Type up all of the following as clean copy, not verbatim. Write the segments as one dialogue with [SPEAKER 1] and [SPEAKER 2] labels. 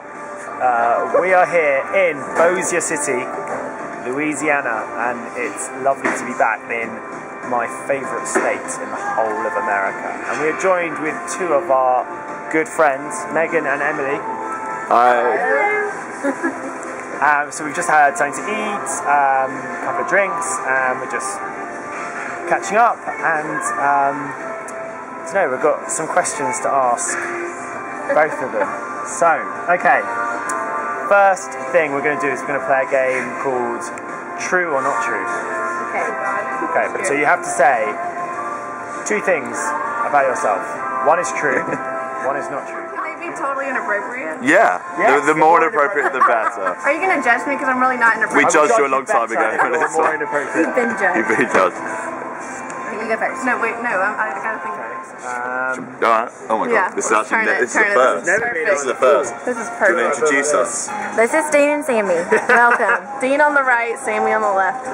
[SPEAKER 1] We are here in Bossier City, Louisiana, and it's lovely to be back in my favourite state in the whole of America. And we are joined with two of our good friends, Megan and Emily.
[SPEAKER 2] Hi.
[SPEAKER 1] So we've just had something to eat, a couple of drinks, and we're just catching up. And I don't know, we've got some questions to ask both of them. So, okay. First thing we're going to do is we're going to play a game called True or Not True. Okay, so you have to say two things about yourself. One is true, one is not true.
[SPEAKER 3] Can they be totally inappropriate?
[SPEAKER 2] Yeah,
[SPEAKER 1] Yes,
[SPEAKER 2] the more inappropriate the better.
[SPEAKER 3] Are you going to judge me because I'm really not
[SPEAKER 2] We
[SPEAKER 3] inappropriate?
[SPEAKER 2] judged you a long time ago.
[SPEAKER 1] You're more inappropriate.
[SPEAKER 3] You've been judged.
[SPEAKER 2] You've been judged.
[SPEAKER 3] Okay, you go first. No, wait, no, I gotta think about it.
[SPEAKER 2] Alright. Oh my god,
[SPEAKER 3] Yeah,
[SPEAKER 2] this is
[SPEAKER 3] let's
[SPEAKER 2] actually
[SPEAKER 3] turn it,
[SPEAKER 2] this is the
[SPEAKER 3] turn it.
[SPEAKER 2] first.
[SPEAKER 1] Never been
[SPEAKER 2] This is the first.
[SPEAKER 3] This is
[SPEAKER 2] Do you want to
[SPEAKER 3] perfect.
[SPEAKER 2] introduce us?
[SPEAKER 4] This is Dean and Sammy. Welcome.
[SPEAKER 3] Dean on the right, Sammy on the left.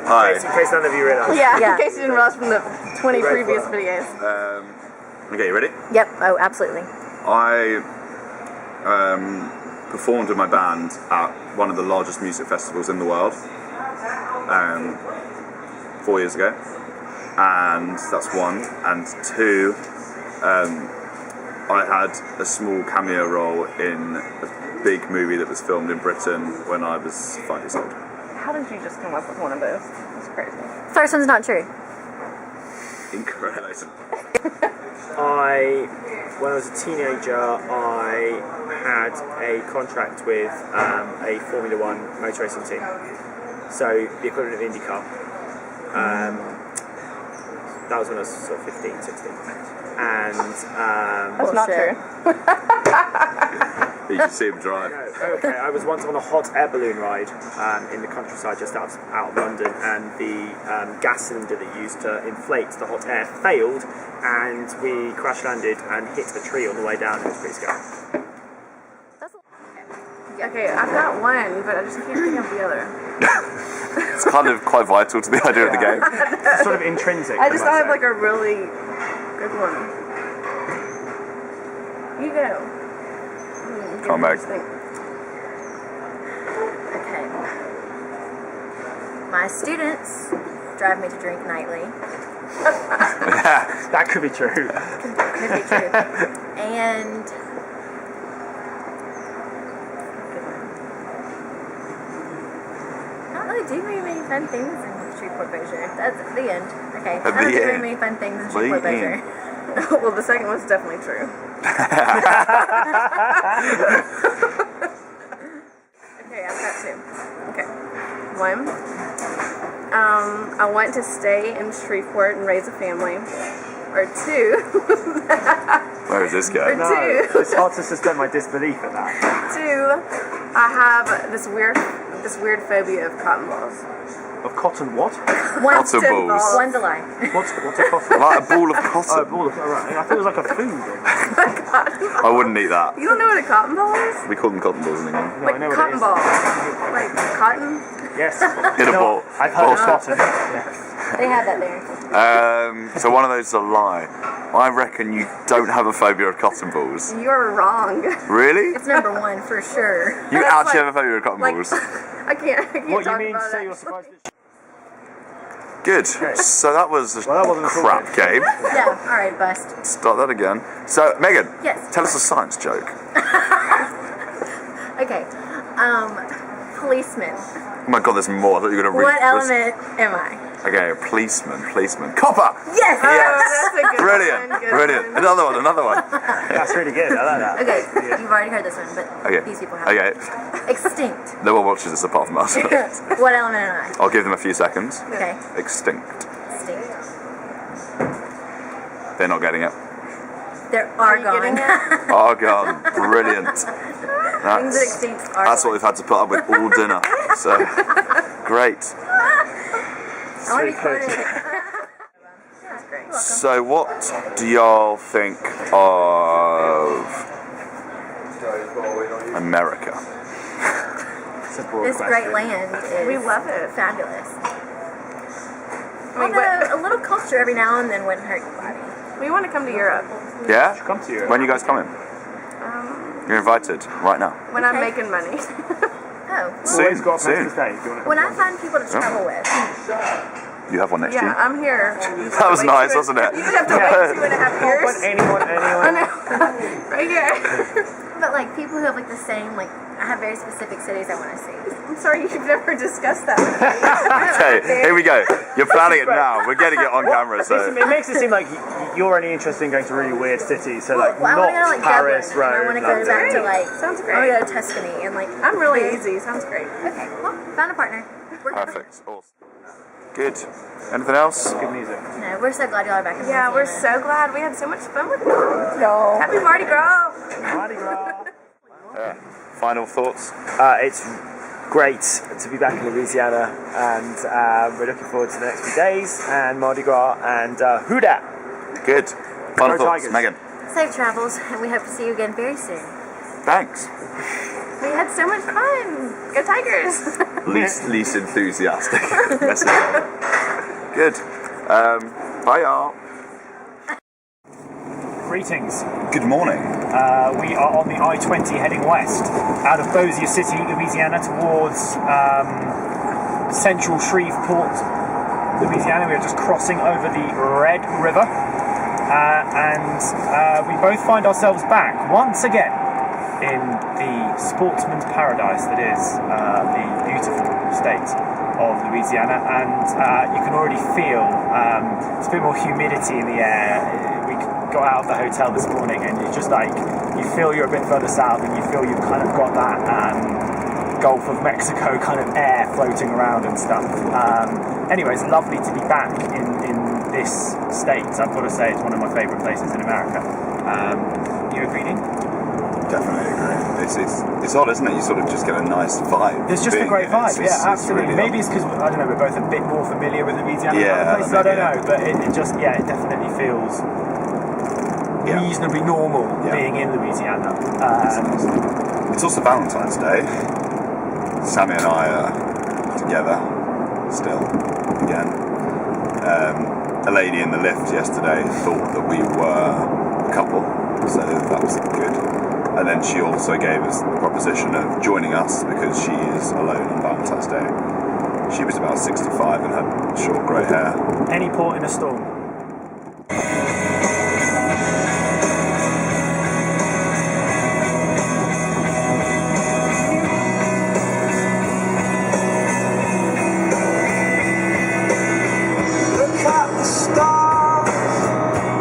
[SPEAKER 2] Hi.
[SPEAKER 1] In case none of you realise.
[SPEAKER 3] Yeah,
[SPEAKER 4] Yeah.
[SPEAKER 3] in case you didn't realize from the 20
[SPEAKER 1] Right
[SPEAKER 3] previous
[SPEAKER 1] front.
[SPEAKER 3] videos.
[SPEAKER 2] Okay, you ready?
[SPEAKER 4] Yep. Oh, absolutely.
[SPEAKER 2] I performed with my band at one of the largest music festivals in the world 4 years ago, and that's one. And two, I had a small cameo role in a big movie that was filmed in Britain when I was 5 years old.
[SPEAKER 3] How did you just come up with one of those? That's crazy.
[SPEAKER 4] First one's not true.
[SPEAKER 2] Incorrect.
[SPEAKER 1] When I was a teenager, I had a contract with a Formula One motor racing team. So the equivalent of IndyCar. That was when I was sort of 15, 16. And
[SPEAKER 3] That's not
[SPEAKER 4] Bullshit.
[SPEAKER 3] true.
[SPEAKER 2] You can see him drive.
[SPEAKER 1] okay, I was once on a hot air balloon ride in the countryside just out of London, and the gas cylinder that used to inflate the hot air failed, and we crash landed and hit a tree on the way down. It was pretty scary.
[SPEAKER 3] Okay, I've got one, but I just can't think of the other.
[SPEAKER 2] It's kind of quite vital to the idea of the game.
[SPEAKER 1] It's sort of intrinsic.
[SPEAKER 3] I just
[SPEAKER 1] might
[SPEAKER 3] don't have
[SPEAKER 1] say.
[SPEAKER 3] like a really good one. You go.
[SPEAKER 2] Come back.
[SPEAKER 4] Okay. My students drive me to drink nightly.
[SPEAKER 1] That could be true.
[SPEAKER 4] Could be true. And I don't really do very many fun things in Shreveport Bossier. That's the end. Okay.
[SPEAKER 2] At
[SPEAKER 4] I don't
[SPEAKER 2] the
[SPEAKER 4] do very
[SPEAKER 2] end.
[SPEAKER 4] many fun things in
[SPEAKER 2] The
[SPEAKER 4] Shreveport
[SPEAKER 2] end.
[SPEAKER 4] Bossier.
[SPEAKER 3] Well, the second one's definitely true. Okay, I've got two. Okay. One, I want to stay in Shreveport and raise a family. Or two,
[SPEAKER 2] Where is this going?
[SPEAKER 1] No,
[SPEAKER 3] Two.
[SPEAKER 1] it's hard to suspend my disbelief at that.
[SPEAKER 3] I have this weird phobia of cotton balls.
[SPEAKER 1] Of cotton what?
[SPEAKER 4] One's
[SPEAKER 2] Cotton balls.
[SPEAKER 4] One's a lie.
[SPEAKER 1] What's a cotton?
[SPEAKER 2] Like a ball of
[SPEAKER 1] Oh, a
[SPEAKER 2] cotton.
[SPEAKER 1] ball of, oh, right. I thought it was like a food.
[SPEAKER 2] I wouldn't eat that.
[SPEAKER 3] You don't know what a cotton ball is?
[SPEAKER 2] We call them cotton balls in England.
[SPEAKER 1] No, I know what it
[SPEAKER 3] Cotton
[SPEAKER 1] is.
[SPEAKER 3] ball. Like cotton?
[SPEAKER 1] Yes.
[SPEAKER 2] In a ball.
[SPEAKER 1] I've heard of
[SPEAKER 2] Ball.
[SPEAKER 1] cotton. Yes.
[SPEAKER 4] They had that there.
[SPEAKER 2] So one of those is a lie. I reckon you don't have a phobia of cotton balls.
[SPEAKER 3] You're wrong.
[SPEAKER 2] Really?
[SPEAKER 4] It's number one for sure.
[SPEAKER 2] You
[SPEAKER 3] That's
[SPEAKER 2] actually
[SPEAKER 3] like-
[SPEAKER 2] have a phobia of cotton
[SPEAKER 3] like-
[SPEAKER 2] balls?
[SPEAKER 3] I can't
[SPEAKER 1] What you
[SPEAKER 3] talk
[SPEAKER 1] mean to
[SPEAKER 3] about
[SPEAKER 1] say
[SPEAKER 3] it.
[SPEAKER 1] you're surprised that
[SPEAKER 2] Good. So that was a
[SPEAKER 1] Well, that wasn't at all
[SPEAKER 2] crap
[SPEAKER 1] good.
[SPEAKER 2] game.
[SPEAKER 4] Yeah. All right, bust.
[SPEAKER 2] Start that again. So, Megan,
[SPEAKER 4] Yes.
[SPEAKER 2] tell us a science joke.
[SPEAKER 4] Okay. Policeman.
[SPEAKER 2] Oh my god, there's more. I thought you were going to read
[SPEAKER 4] What element am I?
[SPEAKER 2] Okay, policeman. Copper!
[SPEAKER 4] Yes.
[SPEAKER 3] Oh, that's a good
[SPEAKER 2] Brilliant.
[SPEAKER 3] one, good
[SPEAKER 2] Brilliant.
[SPEAKER 3] one.
[SPEAKER 2] Another one.
[SPEAKER 1] That's really good. I like that.
[SPEAKER 4] Okay. You've already heard this one, but
[SPEAKER 2] Okay.
[SPEAKER 4] these people have.
[SPEAKER 2] Okay.
[SPEAKER 4] Extinct.
[SPEAKER 2] No one watches this apart from us.
[SPEAKER 4] What element am
[SPEAKER 2] I'll give them a few seconds.
[SPEAKER 4] I? Okay.
[SPEAKER 2] Extinct.
[SPEAKER 4] Extinct.
[SPEAKER 2] They're not getting it.
[SPEAKER 4] They're
[SPEAKER 3] Are you getting
[SPEAKER 4] argon.
[SPEAKER 3] it?
[SPEAKER 2] Argon. Brilliant.
[SPEAKER 4] Things that
[SPEAKER 2] That's,
[SPEAKER 4] extinct are.
[SPEAKER 2] that's what we've had to put up with all dinner. So, great.
[SPEAKER 4] I want to be quoted.
[SPEAKER 3] That's great.
[SPEAKER 2] So, what do y'all think of America?
[SPEAKER 1] It's a broad
[SPEAKER 4] This
[SPEAKER 1] question.
[SPEAKER 4] great land is
[SPEAKER 3] We love it.
[SPEAKER 4] fabulous.
[SPEAKER 3] I mean,
[SPEAKER 4] Although a little culture every now and then wouldn't hurt your body.
[SPEAKER 3] we want to come to Europe.
[SPEAKER 2] Yeah?
[SPEAKER 1] Come to you.
[SPEAKER 2] When you guys coming? You're invited right now.
[SPEAKER 3] When I'm making money.
[SPEAKER 4] Oh.
[SPEAKER 1] Always got a place
[SPEAKER 2] soon.
[SPEAKER 1] to stay. If you want
[SPEAKER 4] When I find people to travel with,
[SPEAKER 2] You have one next
[SPEAKER 3] Yeah,
[SPEAKER 2] year.
[SPEAKER 3] I'm here.
[SPEAKER 2] That was nice, wasn't it?
[SPEAKER 3] You'd have to wait 2.5 years.
[SPEAKER 1] But anyone.
[SPEAKER 3] I know. Right here.
[SPEAKER 4] but like people who have like the same, like I have very specific cities I want to see.
[SPEAKER 3] I'm sorry, you've never discussed that with me.
[SPEAKER 2] Okay, here we go. You're planning it now. We're getting it on camera, so.
[SPEAKER 1] It makes it seem like you're only interested in going to really weird cities, so like
[SPEAKER 4] Well, I want to go to like
[SPEAKER 1] Paris,
[SPEAKER 4] Dublin. And I
[SPEAKER 1] Rome,
[SPEAKER 4] want to go back to like.
[SPEAKER 3] Sounds
[SPEAKER 4] I want to
[SPEAKER 3] great.
[SPEAKER 4] go to Tuscany and like.
[SPEAKER 3] I'm really easy. Sounds great.
[SPEAKER 4] Okay, well, found a partner. We're
[SPEAKER 2] Perfect. Awesome. Good. Anything else?
[SPEAKER 1] good music.
[SPEAKER 4] No, we're so glad y'all are back in
[SPEAKER 3] Yeah, we're
[SPEAKER 4] Louisiana.
[SPEAKER 3] so glad we had so much fun with you. No. Happy Mardi Gras.
[SPEAKER 1] Mardi Gras.
[SPEAKER 2] Final thoughts?
[SPEAKER 1] It's great to be back in Louisiana, and we're looking forward to the next few days and Mardi Gras and who dat?
[SPEAKER 2] Good. Final
[SPEAKER 1] Go
[SPEAKER 2] thoughts,
[SPEAKER 1] Tigers.
[SPEAKER 2] Megan.
[SPEAKER 4] Safe travels, and we hope to see you again very soon.
[SPEAKER 2] Thanks.
[SPEAKER 3] We had so much fun. Go Tigers.
[SPEAKER 2] Least enthusiastic message. Good. Bye, y'all.
[SPEAKER 1] Greetings.
[SPEAKER 2] Good morning.
[SPEAKER 1] We are on the I-20 heading west out of Bossier City, Louisiana, towards central Shreveport, Louisiana. We are just crossing over the Red River, and we both find ourselves back once again in the sportsman's paradise that is the beautiful state of Louisiana, and you can already feel there's a bit more humidity in the air. We got out of the hotel this morning, and it's just like you feel you're a bit further south, and you feel you've kind of got that Gulf of Mexico kind of air floating around and stuff. Anyway, it's lovely to be back in this state. I've got to say, it's one of my favourite places in America. You agreeing?
[SPEAKER 2] Definitely agree. It's odd, isn't it? You sort of just get a nice vibe.
[SPEAKER 1] There's just a
[SPEAKER 2] being
[SPEAKER 1] great
[SPEAKER 2] here.
[SPEAKER 1] vibe,
[SPEAKER 2] It's
[SPEAKER 1] absolutely.
[SPEAKER 2] really
[SPEAKER 1] Maybe it's because, I don't know, we're both a bit more familiar with Louisiana than
[SPEAKER 2] Yeah,
[SPEAKER 1] other places, I don't
[SPEAKER 2] maybe,
[SPEAKER 1] know, but it definitely feels reasonably normal being in Louisiana.
[SPEAKER 2] It's also Valentine's Day. Sammy and I are together still again. A lady in the lift yesterday thought that we were a couple, so that was good. And then she also gave us the proposition of joining us because she is alone on Valentine's Day. She was about 65 and had short grey hair.
[SPEAKER 1] Any port in a storm.
[SPEAKER 5] Look at the stars,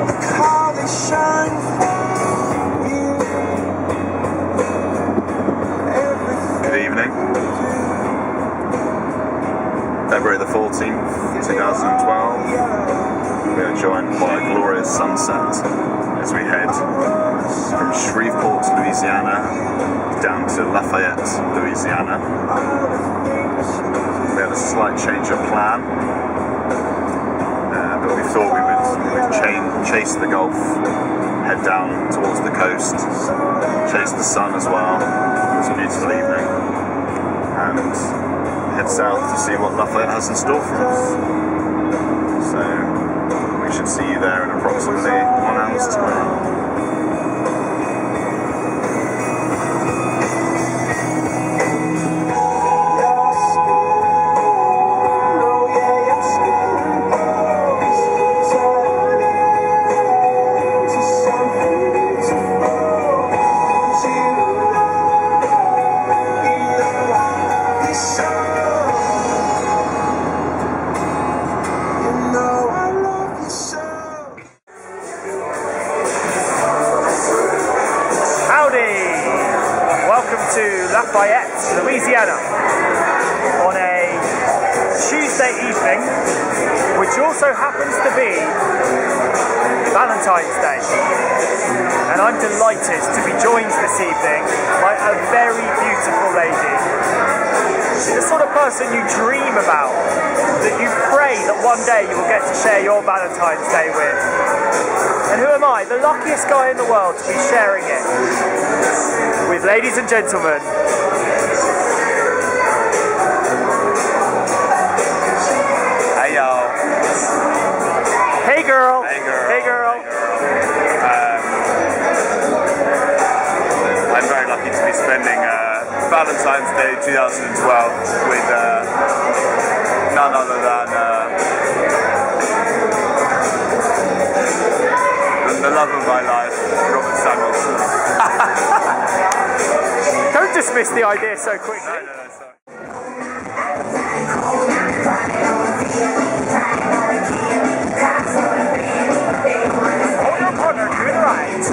[SPEAKER 5] look how they shine for you.
[SPEAKER 2] Good evening. February the 14th, 2012. We are joined by a glorious sunset as we head from Shreveport, Louisiana, down to Lafayette, Louisiana. We had a slight change of plan, but we thought we would chase the Gulf, head down towards the coast, chase the sun as well. It was a beautiful evening, and head south to see what Lafayette has in store for us. So we should see you there in approximately 1 hour's time.
[SPEAKER 1] Lafayette, Louisiana, on a Tuesday evening, which also happens to be Valentine's Day. And I'm delighted to be joined this evening by a very beautiful lady. She's the sort of person you dream about, that you pray that one day you will get to share your Valentine's Day with. And who am I? The luckiest guy in the world to be sharing it with, ladies and gentlemen,
[SPEAKER 2] Hey y'all.
[SPEAKER 1] Hey girl.
[SPEAKER 2] Hey girl.
[SPEAKER 1] Hey girl.
[SPEAKER 2] I'm very lucky to be spending Valentine's Day 2012 with none other than the love of my life, Robert Samuelson.
[SPEAKER 1] Don't dismiss the idea so quickly.
[SPEAKER 2] No, sorry.
[SPEAKER 1] Hold your corner, to the right.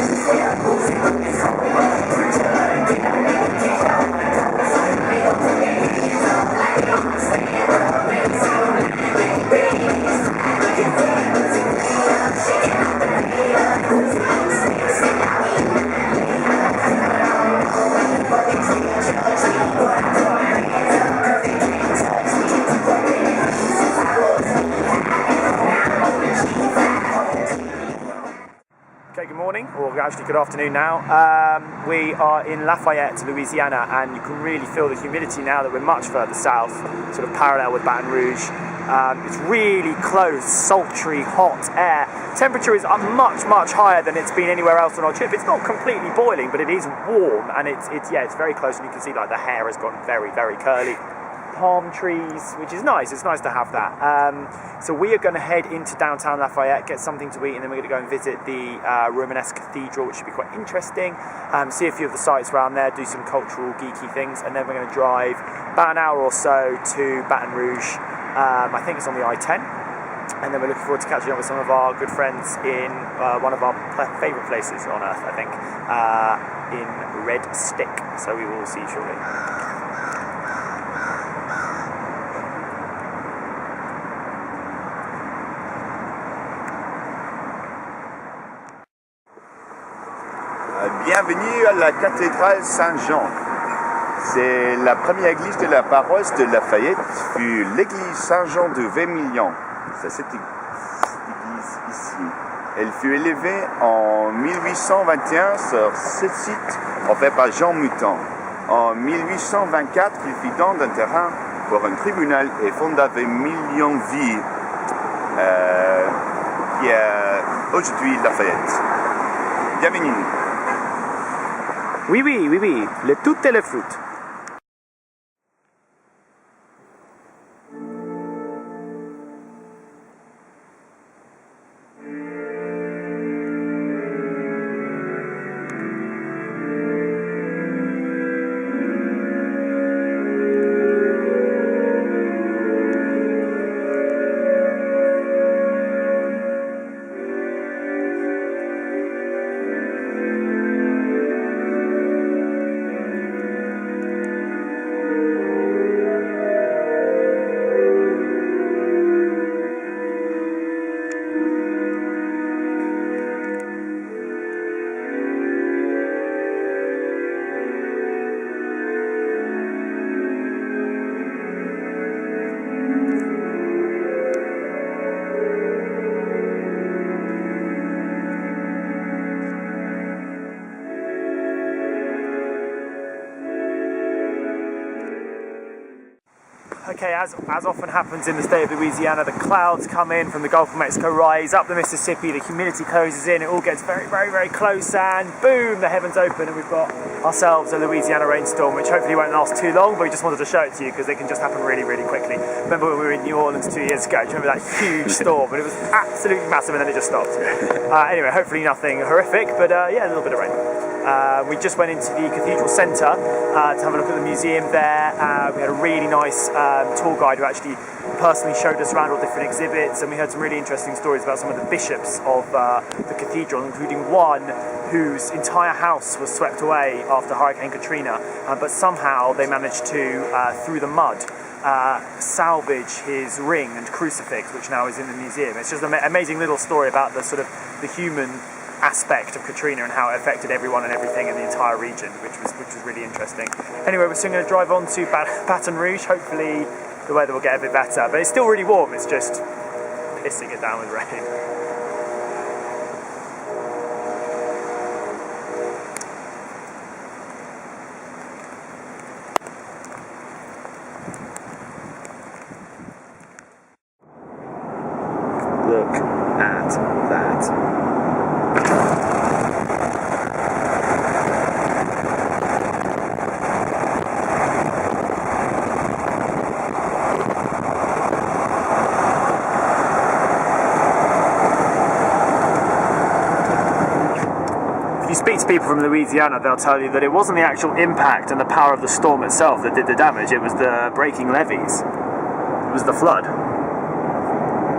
[SPEAKER 1] Okay, good morning, or actually good afternoon now. We are in Lafayette, Louisiana, and you can really feel the humidity now that we're much further south, sort of parallel with Baton Rouge. It's really close, sultry, hot air. Temperature is much, much higher than it's been anywhere else on our trip. It's not completely boiling, but it is warm, and it's very close, and you can see like the hair has gotten very, very curly. Palm trees, which is nice. It's nice to have that. So we are going to head into downtown Lafayette, get something to eat, and then we're going to go and visit the Romanesque Cathedral, which should be quite interesting. See a few of the sites around there, do some cultural, geeky things, and then we're going to drive about an hour or so to Baton Rouge. I think it's on the I-10. And then we're looking forward to catching up with some of our good friends in one of our favourite places on earth, I think, in Red Stick. So we will see you shortly.
[SPEAKER 2] Bienvenue à la cathédrale Saint-Jean. C'est la première église de la paroisse de Lafayette, fut l'église Saint-Jean de 20 millions. C'est cette église ici. Elle fut élevée en 1821 sur ce site, offert par Jean Mouton. En 1824, il fit don d'un terrain pour un tribunal et fonda 20 millions de vies, qui est aujourd'hui Lafayette. Bienvenue.
[SPEAKER 1] Oui, le tout est le fruit. Okay, as often happens in the state of Louisiana, the clouds come in from the Gulf of Mexico, rise up the Mississippi, the humidity closes in, it all gets very, very, very close, and boom, the heavens open, and we've got ourselves a Louisiana rainstorm, which hopefully won't last too long, but we just wanted to show it to you because it can just happen really, really quickly. Remember when we were in New Orleans 2 years ago? Do you remember that huge storm? But it was absolutely massive, and then it just stopped. Anyway, hopefully nothing horrific, but yeah, a little bit of rain. We just went into the Cathedral Centre to have a look at the museum there. We had a really nice tour guide who actually personally showed us around all different exhibits, and we heard some really interesting stories about some of the bishops of the cathedral, including one whose entire house was swept away after Hurricane Katrina, but somehow they managed to, through the mud, salvage his ring and crucifix, which now is in the museum. It's just an amazing little story about the sort of the human aspect of Katrina and how it affected everyone and everything in the entire region, which was really interesting. Anyway, we're soon going to drive on to Baton Rouge. Hopefully the weather will get a bit better, but it's still really warm. It's just pissing it down with rain. Look at that. you speak to people from Louisiana, they'll tell you that it wasn't the actual impact and the power of the storm itself that did the damage, it was the breaking levees. It was the flood.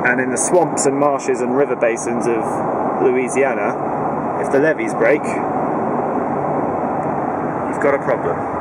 [SPEAKER 1] And in the swamps and marshes and river basins of Louisiana, if the levees break, you've got a problem.